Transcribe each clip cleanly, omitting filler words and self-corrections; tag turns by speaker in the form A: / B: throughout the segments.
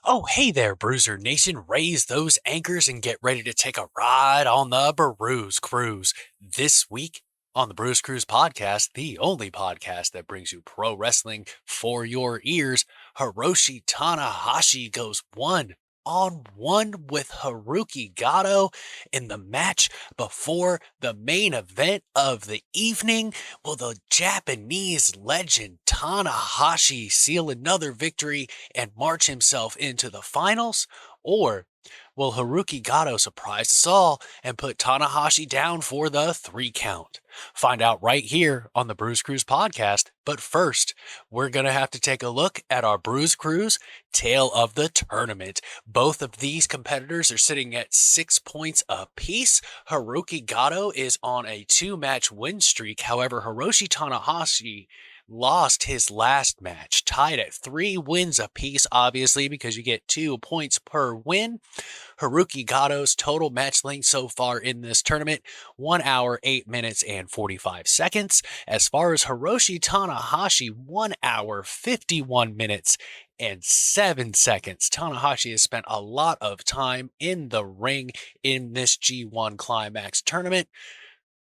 A: Oh, hey there, Bruzernation. Raise those anchors and get ready to take a ride on the Bruze Cruze. This week on the Bruze Cruze Podcast, the only podcast that brings you pro wrestling for your ears, Hiroshi Tanahashi goes one-on-one with Hirooki Goto in the match before the main event of the evening. Will the Japanese legend Tanahashi seal another victory and march himself into the finals? Or will Hirooki Goto surprise us all and put Tanahashi down for the 3 count? Find out right here on the Bruze Cruze Podcast. But first, we're going to have to take a look at our Bruze Cruze Tale of the Tournament. Both of these competitors are sitting at 6 points apiece. Hirooki Goto is on a 2-match win streak. However, Hiroshi Tanahashi lost his last match, tied at 3 wins apiece, obviously, because you get 2 points per win. Hirooki Goto's total match length so far in this tournament, 1 hour, 8 minutes, and 45 seconds. As far as Hiroshi Tanahashi, 1 hour, 51 minutes, and 7 seconds. Tanahashi has spent a lot of time in the ring in this G1 Climax tournament.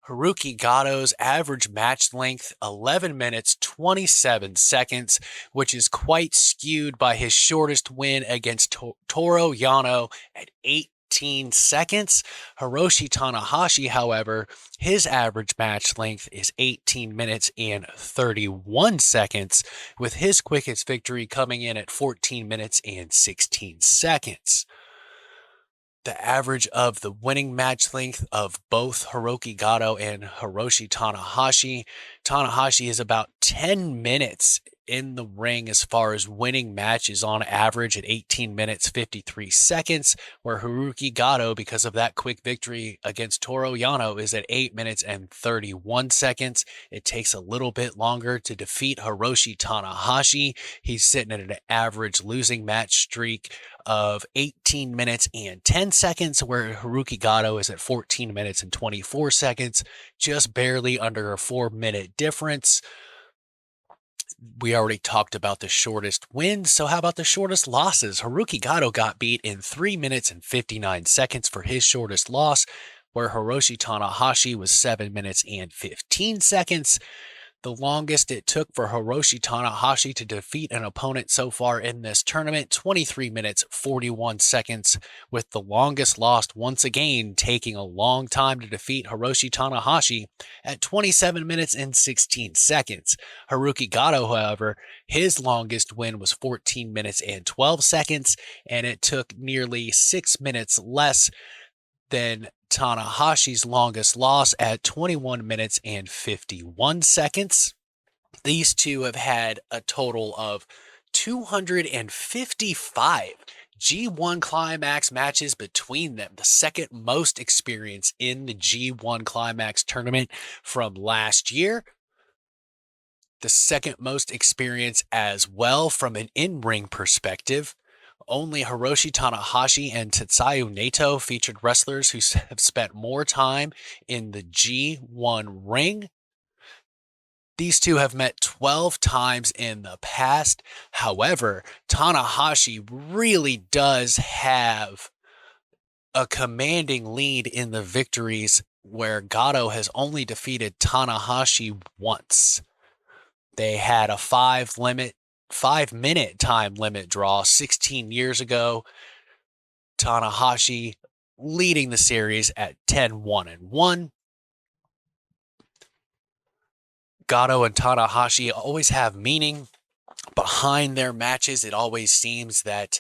A: Hirooki Goto's average match length, 11 minutes, 27 seconds, which is quite skewed by his shortest win against Toru Yano at 18 seconds. Hiroshi Tanahashi, however, his average match length is 18 minutes and 31 seconds, with his quickest victory coming in at 14 minutes and 16 seconds. The average of the winning match length of both Hirooki Goto and Hiroshi Tanahashi. Tanahashi is about 10 minutes in the ring as far as winning matches on average at 18 minutes 53 seconds, where Hirooki Goto, because of that quick victory against Toru Yano, is at 8 minutes and 31 seconds. It takes a little bit longer to defeat Hiroshi Tanahashi. He's sitting at an average losing match streak of 18 minutes and 10 seconds, where Hirooki Goto is at 14 minutes and 24 seconds, just barely under a 4-minute difference. We already talked about the shortest wins, so how about the shortest losses? Hirooki Goto got beat in 3 minutes and 59 seconds for his shortest loss, where Hiroshi Tanahashi was 7 minutes and 15 seconds. The longest it took for Hiroshi Tanahashi to defeat an opponent so far in this tournament, 23 minutes, 41 seconds, with the longest lost once again taking a long time to defeat Hiroshi Tanahashi at 27 minutes and 16 seconds. Hirooki Goto, however, his longest win was 14 minutes and 12 seconds, and it took nearly 6 minutes less than Tanahashi's longest loss at 21 minutes and 51 seconds. These two have had a total of 255 G1 Climax matches between them, the second most experience in the G1 Climax tournament from last year. The second most experience as well from an in-ring perspective. Only Hiroshi Tanahashi and Tetsuya Naito featured wrestlers who have spent more time in the G1 ring. These two have met 12 times in the past. However, Tanahashi really does have a commanding lead in the victories, where Goto has only defeated Tanahashi once. They had a 5-minute time limit draw 16 years ago. Tanahashi leading the series at 10-1-1. Goto and Tanahashi always have meaning behind their matches. It always seems that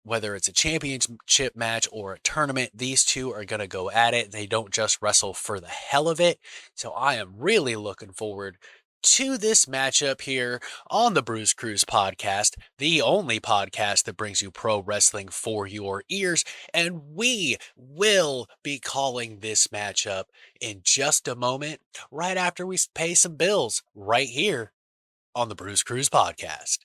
A: whether it's a championship match or a tournament, these two are going to go at it. They don't just wrestle for the hell of it. So I am really looking forward to this matchup here on the Bruze Cruze Podcast, the only podcast that brings you pro wrestling for your ears. And we will be calling this matchup in just a moment, right after we pay some bills, right here on the Bruze Cruze Podcast.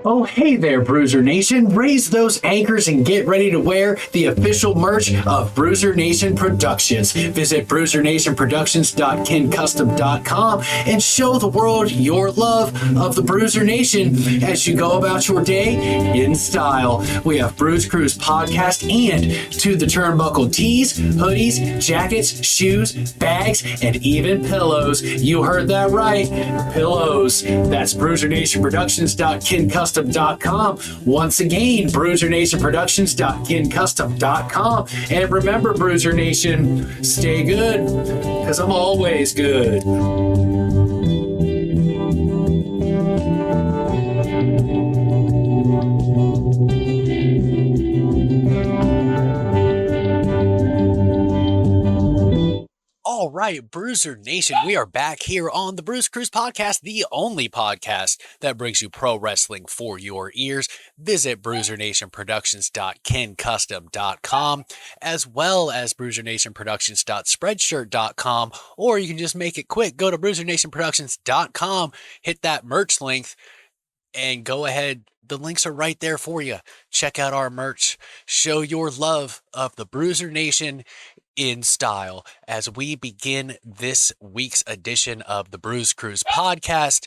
A: Oh, hey there, Bruzer Nation. Raise those anchors and get ready to wear the official merch of Bruzernation Productions. Visit bruzernationproductions.kincustom.com and show the world your love of the Bruzer Nation as you go about your day in style. We have Bruze Cruze Podcast and To the Turnbuckle tees, hoodies, jackets, shoes, bags, and even pillows. You heard that right. Pillows. That's bruzernationproductions.kincustom.com. Once again, bruzernationproductions.kincustom.com. And remember, Bruzer Nation, stay good, because I'm always good. All right, Bruzer Nation, we are back here on the Bruze Cruze Podcast, the only podcast that brings you pro wrestling for your ears. Visit bruzernationproductions.kincustom.com, as well as bruzernationproductions.spreadshirt.com, or you can just make it quick. Go to bruzernationproductions.com, hit that merch link, and go ahead. The links are right there for you. Check out our merch. Show your love of the Bruzer Nation in style as we begin this week's edition of the Bruze Cruze Podcast.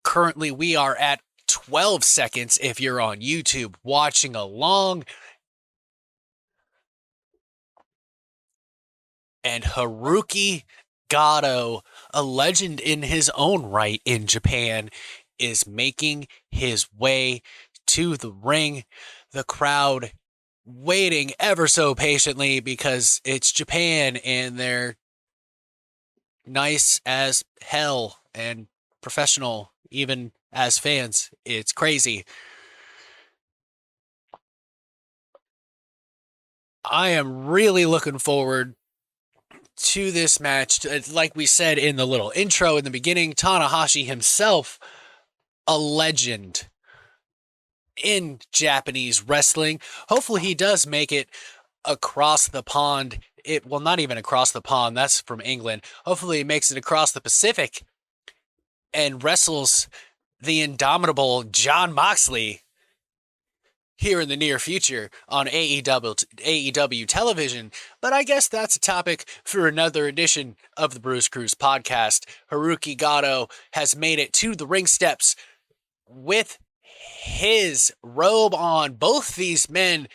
A: Currently, we are at 12 seconds if you're on YouTube watching along. And Hirooki Goto, a legend in his own right in Japan, is making his way to the ring. The crowd waiting ever so patiently because it's Japan and they're nice as hell and professional even as fans. It's crazy. I am really looking forward to this match. Like we said in the little intro in the beginning, Tanahashi himself, a legend in Japanese wrestling. Hopefully he does make it across the pond. Well, not even across the pond. That's from England. Hopefully he makes it across the Pacific and wrestles the indomitable Jon Moxley here in the near future on AEW television. But I guess that's a topic for another edition of the Bruze Cruze Podcast. Hirooki Goto has made it to the ring steps with his robe on. Both these men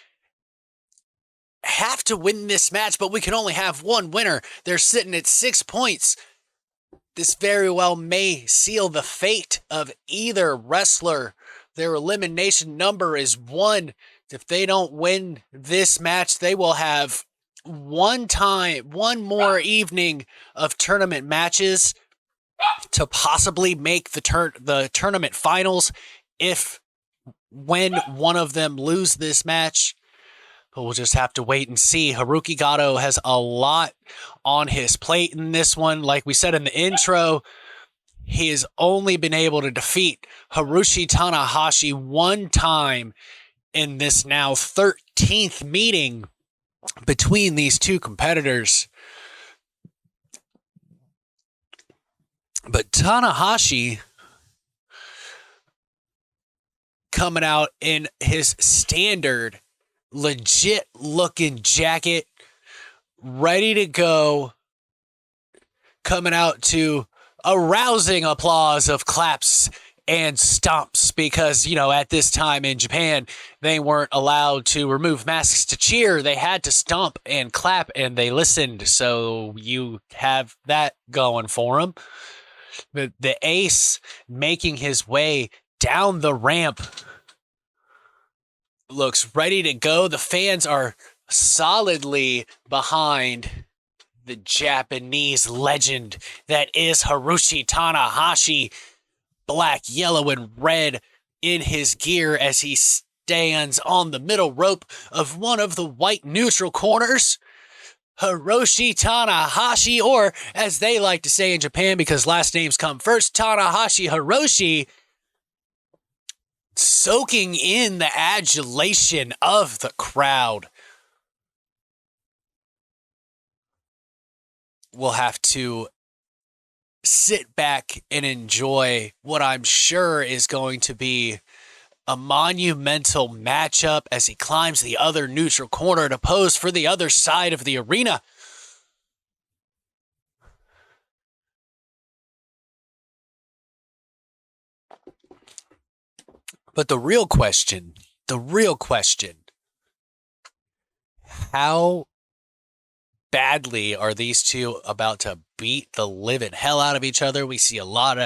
A: have to win this match, but we can only have one winner. They're sitting at 6 points. This very well may seal the fate of either wrestler. Their elimination number is 1. If they don't win this match, they will have one more evening of tournament matches to possibly make the tournament finals when one of them lose this match. But we'll just have to wait and see. Hirooki Goto has a lot on his plate in this one. Like we said in the intro, he has only been able to defeat Hiroshi Tanahashi one time in this now 13th meeting between these two competitors. But Tanahashi coming out in his standard legit looking jacket, ready to go, coming out to a rousing applause of claps and stomps because, at this time in Japan, they weren't allowed to remove masks to cheer. They had to stomp and clap, and they listened. So you have that going for them. The ace making his way down the ramp. Looks ready to go. The fans are solidly behind the Japanese legend that is Hiroshi Tanahashi. Black, yellow, and red in his gear as he stands on the middle rope of one of the white neutral corners. Hiroshi Tanahashi, or as they like to say in Japan because last names come first, Tanahashi Hiroshi, soaking in the adulation of the crowd. We'll have to sit back and enjoy what I'm sure is going to be a monumental matchup as he climbs the other neutral corner to pose for the other side of the arena. But the real question, how badly are these two about to beat the living hell out of each other? We've seen a lot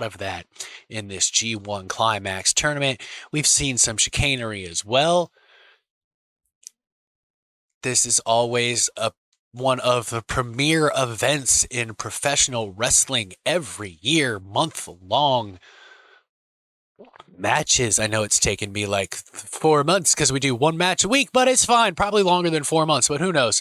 A: of that in this G1 Climax tournament. We've seen some chicanery as well. This is always one of the premier events in professional wrestling every year, month-long matches. I know it's taken me like 4 months because we do one match a week, but it's fine. Probably longer than 4 months, but who knows?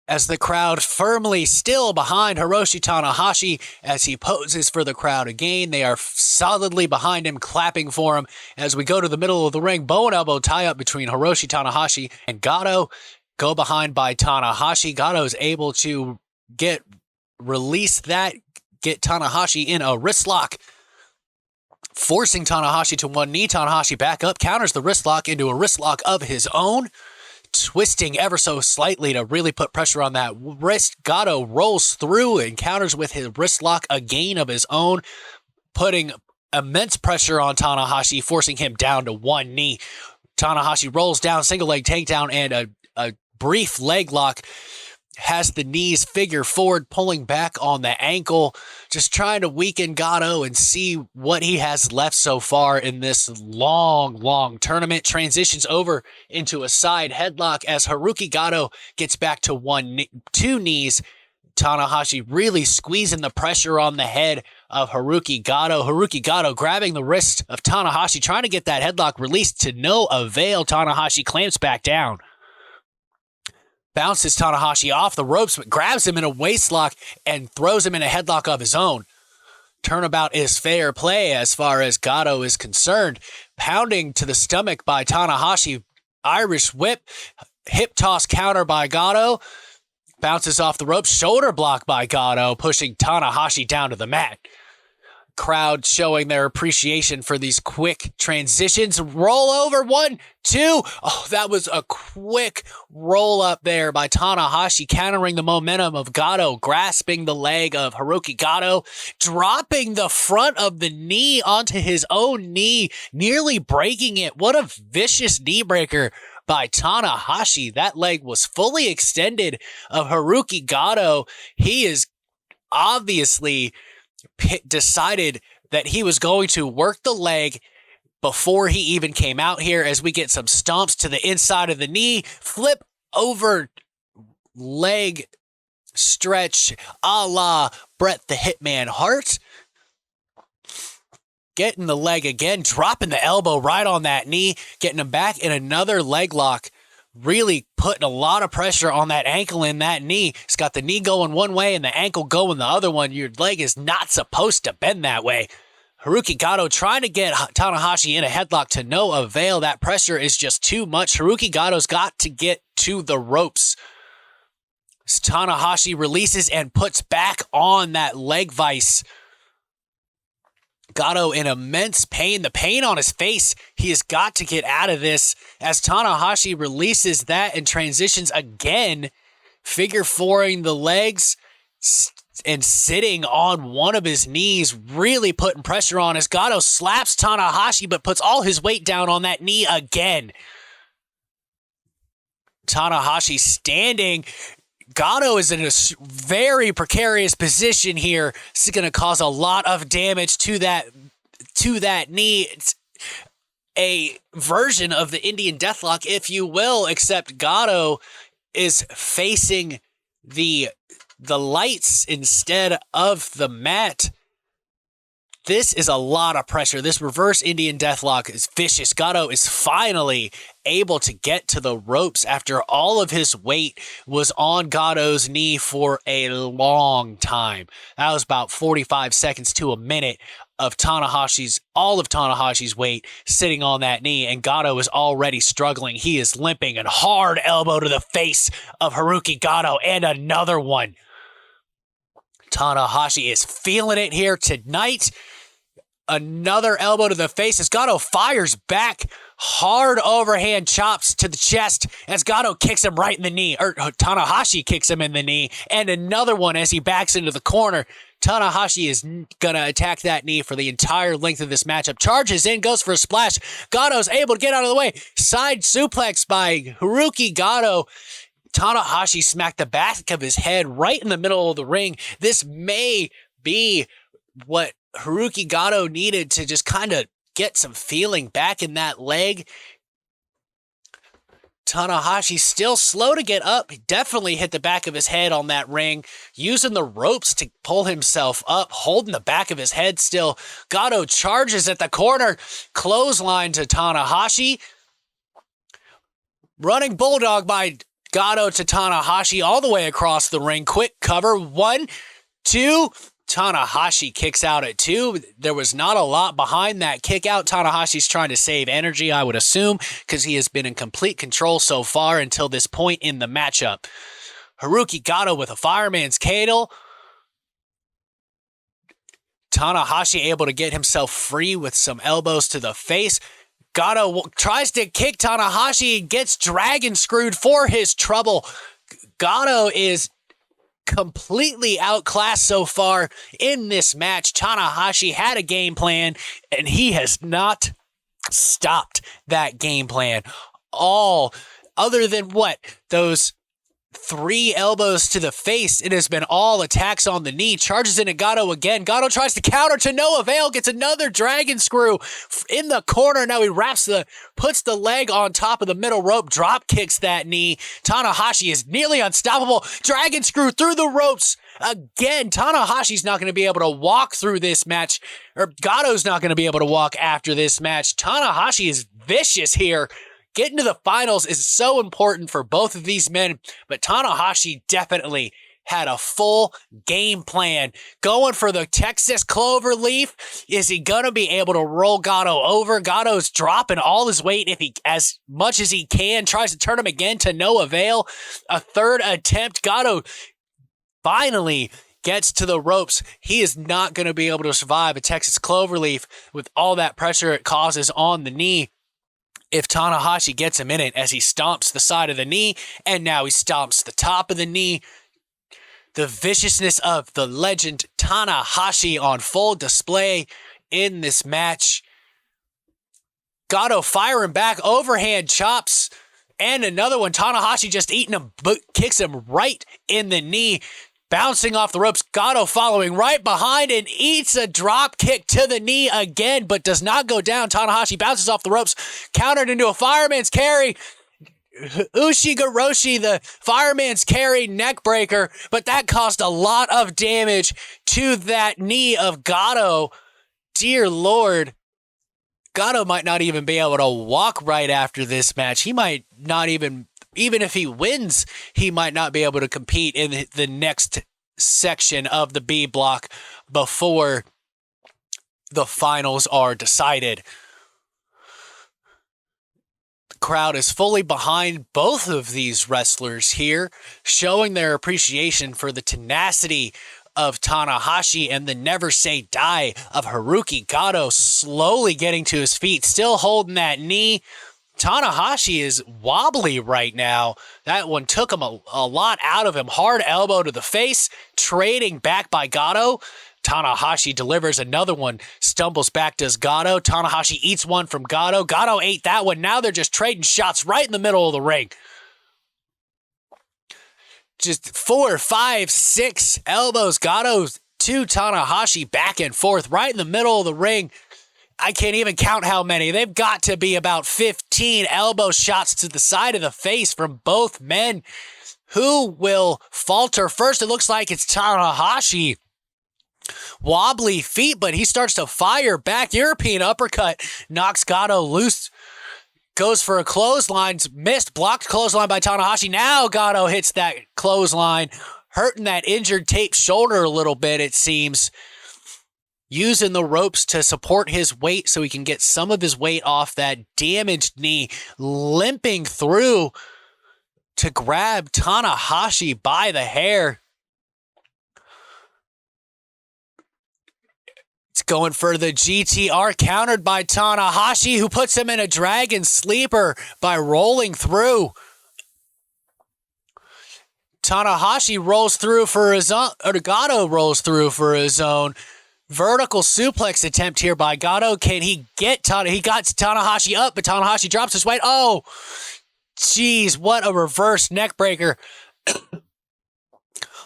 A: As the crowd firmly still behind Hiroshi Tanahashi as he poses for the crowd again. They are solidly behind him, clapping for him as we go to the middle of the ring. Bow and elbow tie-up between Hiroshi Tanahashi and Goto. Go behind by Tanahashi. Goto is able to release that, get Tanahashi in a wrist lock, forcing Tanahashi to one knee. Tanahashi back up, counters the wrist lock into a wrist lock of his own, twisting ever so slightly to really put pressure on that wrist. Goto rolls through and counters with his wrist lock again of his own, putting immense pressure on Tanahashi, forcing him down to one knee. Tanahashi rolls down, single leg takedown, and a brief leg lock. Has the knees figure forward, pulling back on the ankle, just trying to weaken Goto and see what he has left so far in this long tournament. Transitions over into a side headlock as Hirooki Goto gets back to two knees. Tanahashi really squeezing the pressure on the head of Hirooki Goto. Hirooki Goto grabbing the wrist of Tanahashi, trying to get that headlock released to no avail. Tanahashi clamps back down. Bounces Tanahashi off the ropes, but grabs him in a waistlock and throws him in a headlock of his own. Turnabout is fair play as far as Goto is concerned. Pounding to the stomach by Tanahashi. Irish whip. Hip toss counter by Goto. Bounces off the ropes. Shoulder block by Goto, pushing Tanahashi down to the mat. Crowd showing their appreciation for these quick transitions. Roll over, 1, 2. Oh, that was a quick roll up there by Tanahashi, countering the momentum of Goto, grasping the leg of Hirooki Goto, dropping the front of the knee onto his own knee, nearly breaking it. What a vicious knee breaker by Tanahashi. That leg was fully extended of Hirooki Goto. He is obviously decided that he was going to work the leg before he even came out here, as we get some stomps to the inside of the knee, flip over leg stretch a la Bret the Hitman Hart. Getting the leg again, dropping the elbow right on that knee, getting him back in another leg lock. Really putting a lot of pressure on that ankle and that knee. It's got the knee going one way and the ankle going the other one. Your leg is not supposed to bend that way. Hirooki Goto trying to get Tanahashi in a headlock to no avail. That pressure is just too much. Hirooki Goto's got to get to the ropes. Tanahashi releases and puts back on that leg vice. Goto in immense pain, the pain on his face. He has got to get out of this as Tanahashi releases that and transitions again, figure fouring the legs and sitting on one of his knees, really putting pressure on as Goto slaps Tanahashi but puts all his weight down on that knee again. Tanahashi standing, Goto is in a very precarious position here. This is going to cause a lot of damage to that knee. It's a version of the Indian Deathlock, if you will, except Goto is facing the lights instead of the mat. This is a lot of pressure. This reverse Indian Deathlock is vicious. Goto is finally able to get to the ropes after all of his weight was on Goto's knee for a long time. That was about 45 seconds to a minute of all of Tanahashi's weight sitting on that knee, and Goto is already struggling. He is limping, and hard elbow to the face of Hirooki Goto, and another one. Tanahashi is feeling it here tonight. Another elbow to the face as Goto fires back. Hard overhand chops to the chest as Goto kicks him right in the knee. Or Tanahashi kicks him in the knee. And another one as he backs into the corner. Tanahashi is going to attack that knee for the entire length of this matchup. Charges in, goes for a splash. Goto's able to get out of the way. Side suplex by Hirooki Goto. Tanahashi smacked the back of his head right in the middle of the ring. This may be what Hirooki Goto needed to just kind of get some feeling back in that leg. Tanahashi still slow to get up. He definitely hit the back of his head on that ring, using the ropes to pull himself up, holding the back of his head still. Goto charges at the corner, clothesline to Tanahashi. Running bulldog by Goto to Tanahashi all the way across the ring. Quick cover. 1, 2. Tanahashi kicks out at 2. There was not a lot behind that kick out. Tanahashi's trying to save energy, I would assume, because he has been in complete control so far until this point in the matchup. Hirooki Goto with a fireman's cradle. Tanahashi able to get himself free with some elbows to the face. Goto tries to kick Tanahashi and gets dragon screwed for his trouble. Goto is completely outclassed so far in this match. Tanahashi had a game plan, and he has not stopped that game plan. All other than those 3 elbows to the face, it has been all attacks on the knee. Charges into Goto again. Goto tries to counter to no avail. Gets another dragon screw in the corner. Now he puts the leg on top of the middle rope. Drop kicks that knee. Tanahashi is nearly unstoppable. Dragon screw through the ropes again. Tanahashi's not going to be able to walk through this match. Or Goto's not going to be able to walk after this match. Tanahashi is vicious here. Getting to the finals is so important for both of these men, but Tanahashi definitely had a full game plan. Going for the Texas Cloverleaf. Is he going to be able to roll Goto over? Goto's dropping all his weight as much as he can. Tries to turn him again to no avail. A third attempt. Goto finally gets to the ropes. He is not going to be able to survive a Texas Cloverleaf with all that pressure it causes on the knee. If Tanahashi gets him in it, as he stomps the side of the knee, and now he stomps the top of the knee. The viciousness of the legend Tanahashi on full display in this match. Goto firing back, overhand chops, and another one. Tanahashi just eating him, kicks him right in the knee. Bouncing off the ropes, Goto following right behind and eats a drop kick to the knee again, but does not go down. Tanahashi bounces off the ropes, countered into a fireman's carry. Hiroshi, the fireman's carry neck breaker, but that caused a lot of damage to that knee of Goto. Dear Lord, Goto might not even be able to walk right after this match. He might not even if he wins, he might not be able to compete in the next section of the B block before the finals are decided. The crowd is fully behind both of these wrestlers here, showing their appreciation for the tenacity of Tanahashi and the never say die of Hirooki Goto, slowly getting to his feet, still holding that knee. Tanahashi is wobbly right now. That one took him a lot out of him. Hard elbow to the face, trading back by Goto. Tanahashi delivers another one, stumbles back, does Goto. Tanahashi eats one from Goto. Goto ate that one. Now they're just trading shots right in the middle of the ring. just 4, 5, 6 elbows. Goto to Tanahashi, back and forth, right in the middle of the ring. I can't even count how many. They've got to be about 15 elbow shots to the side of the face from both men. Who will falter first? It looks like it's Tanahashi. Wobbly feet, but he starts to fire back. European uppercut knocks Goto loose. Goes for a clothesline. Missed. Blocked clothesline by Tanahashi. Now Goto hits that clothesline, hurting that injured taped shoulder a little bit, it seems. Using the ropes to support his weight so he can get some of his weight off that damaged knee. Limping through to grab Tanahashi by the hair. It's going for the GTR, countered by Tanahashi, who puts him in a dragon sleeper by rolling through. Tanahashi rolls through for his own, or Goto rolls through for his own. Vertical suplex attempt here by Goto. Can he get He got Tanahashi up, but Tanahashi drops his weight. Oh, jeez, what a reverse neck breaker.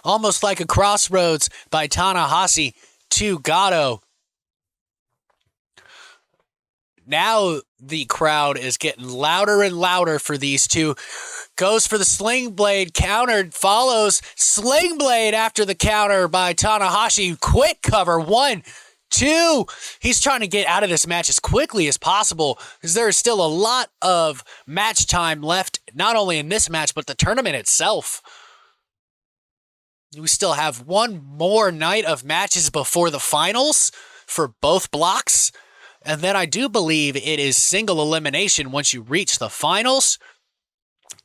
A: Almost like a crossroads by Tanahashi to Goto. Now the crowd is getting louder and louder for these two. Goes for the sling blade, countered, follows sling blade after the counter by Tanahashi. Quick cover, 1, 2. He's trying to get out of this match as quickly as possible because there is still a lot of match time left, not only in this match, but the tournament itself. We still have one more night of matches before the finals for both blocks. And then I do believe it is single elimination once you reach the finals.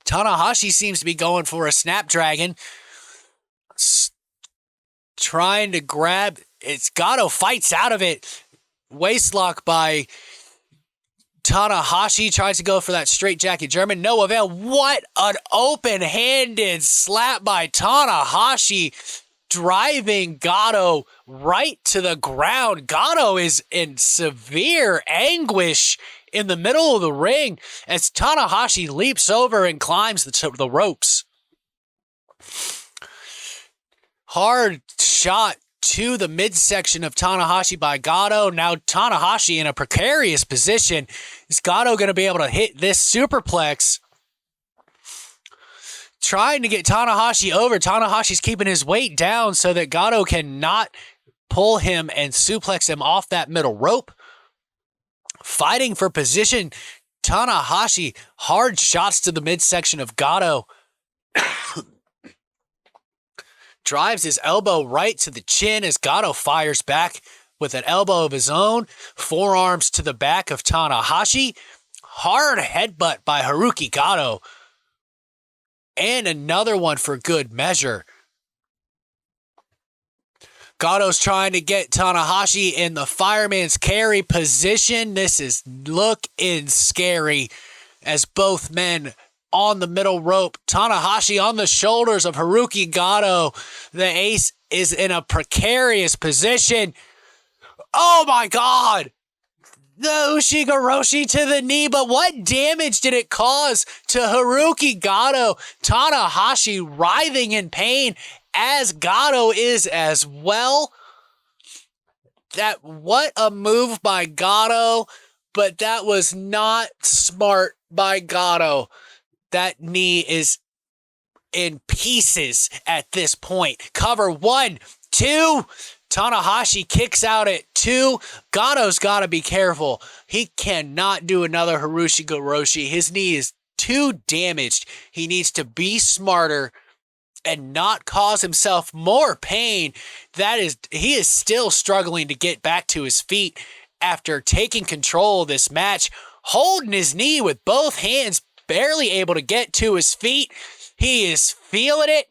A: Tanahashi seems to be going for a Snapdragon. Trying to grab. It's Goto fights out of it. Waistlock by Tanahashi. Tries to go for that straight jacket German. No avail. What an open-handed slap by Tanahashi. Driving Goto right to the ground. Goto is in severe anguish in the middle of the ring as Tanahashi leaps over and climbs the ropes. Hard shot to the midsection of Tanahashi by Goto. Now Tanahashi in a precarious position. Is Goto going to be able to hit this superplex? Trying to get Tanahashi over. Tanahashi's keeping his weight down so that Goto cannot pull him and suplex him off that middle rope. Fighting for position. Tanahashi, hard shots to the midsection of Goto. Drives his elbow right to the chin as Goto fires back with an elbow of his own. Forearms to the back of Tanahashi. Hard headbutt by Hirooki Goto. And another one for good measure. Goto's trying to get Tanahashi in the fireman's carry position. This is looking scary as both men on the middle rope. Tanahashi on the shoulders of Hirooki Goto. The ace is in a precarious position. Oh my God! The Ushigoroshi to the knee, but what damage did it cause to Hirooki Goto? Tanahashi writhing in pain as Goto is as well. What a move by Goto, but that was not smart by Goto. That knee is in pieces at this point. Cover 1, 2. Tanahashi kicks out at 2. Goto's got to be careful. He cannot do another Ushigoroshi. His knee is too damaged. He needs to be smarter and not cause himself more pain. He is still struggling to get back to his feet after taking control of this match, holding his knee with both hands, barely able to get to his feet. He is feeling it.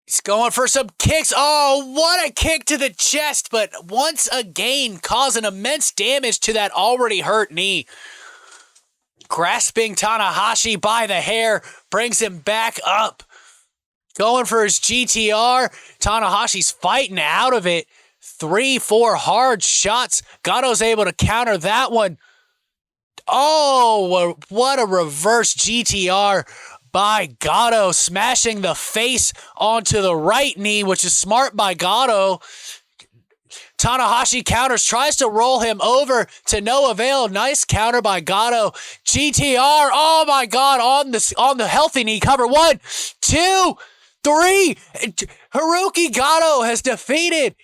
A: He's going for some kicks. Oh, what a kick to the chest, but once again causing immense damage to that already hurt knee. Grasping Tanahashi by the hair, brings him back up. Going for his GTR. Tanahashi's fighting out of it. 3, 4 hard shots. Goto's able to counter that one. Oh, what a reverse GTR by Goto, smashing the face onto the right knee, which is smart by Goto. Tanahashi counters, tries to roll him over to no avail. Nice counter by Goto. GTR, oh my God, on the healthy knee cover. 1, 2, 3. Hirooki Goto has defeated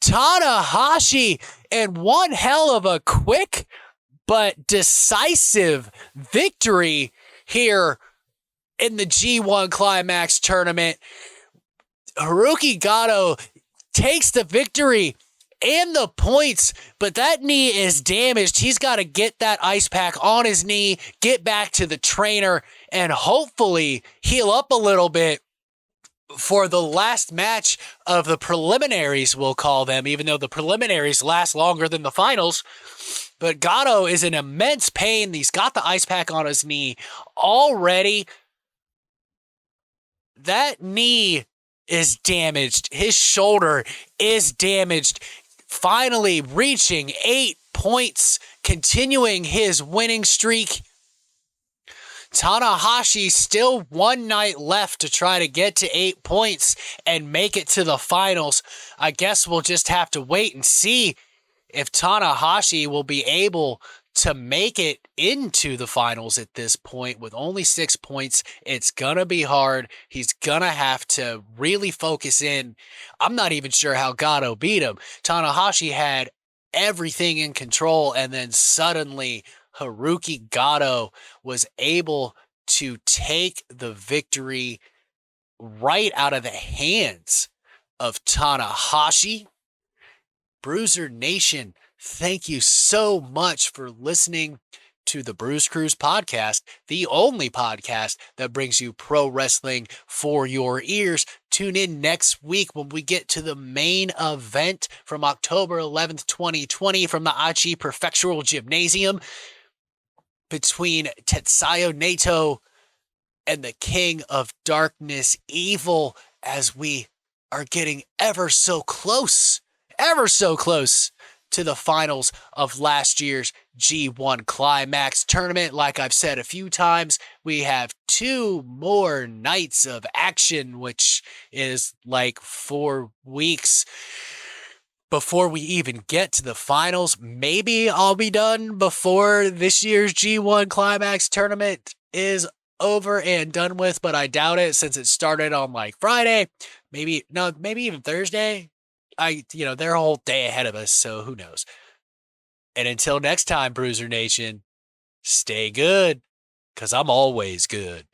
A: Tanahashi in one hell of a quick but decisive victory here in the G1 Climax tournament. Hirooki Goto takes the victory and the points, but that knee is damaged. He's got to get that ice pack on his knee, get back to the trainer, and hopefully heal up a little bit for the last match of the preliminaries, we'll call them, even though the preliminaries last longer than the finals. But Goto is in immense pain. He's got the ice pack on his knee already. That knee is damaged. His shoulder is damaged. Finally reaching 8 points, continuing his winning streak. Tanahashi still one night left to try to get to 8 points and make it to the finals. I guess we'll just have to wait and see if Tanahashi will be able to make it into the finals at this point. With only 6 points, it's gonna be hard. He's gonna have to really focus in. I'm not even sure how Goto beat him. Tanahashi had everything in control, and then suddenly Hirooki Goto was able to take the victory right out of the hands of Tanahashi. Bruzernation, thank you so much for listening to the Bruze Cruze Podcast, the only podcast that brings you pro wrestling for your ears. Tune in next week when we get to the main event from October 11th, 2020 from the Aichi Prefectural Gymnasium between Tetsuya Naito and the King of Darkness, Evil, as we are getting ever so close to the finals of last year's G1 Climax tournament. Like I've said a few times, we have 2 more nights of action, which is like 4 weeks before we even get to the finals. Maybe I'll be done before this year's G1 Climax tournament is over and done with, but I doubt it since it started on like Friday, maybe even Thursday. They're a whole day ahead of us, so who knows. And until next time, Bruzer Nation, stay good, because I'm always good.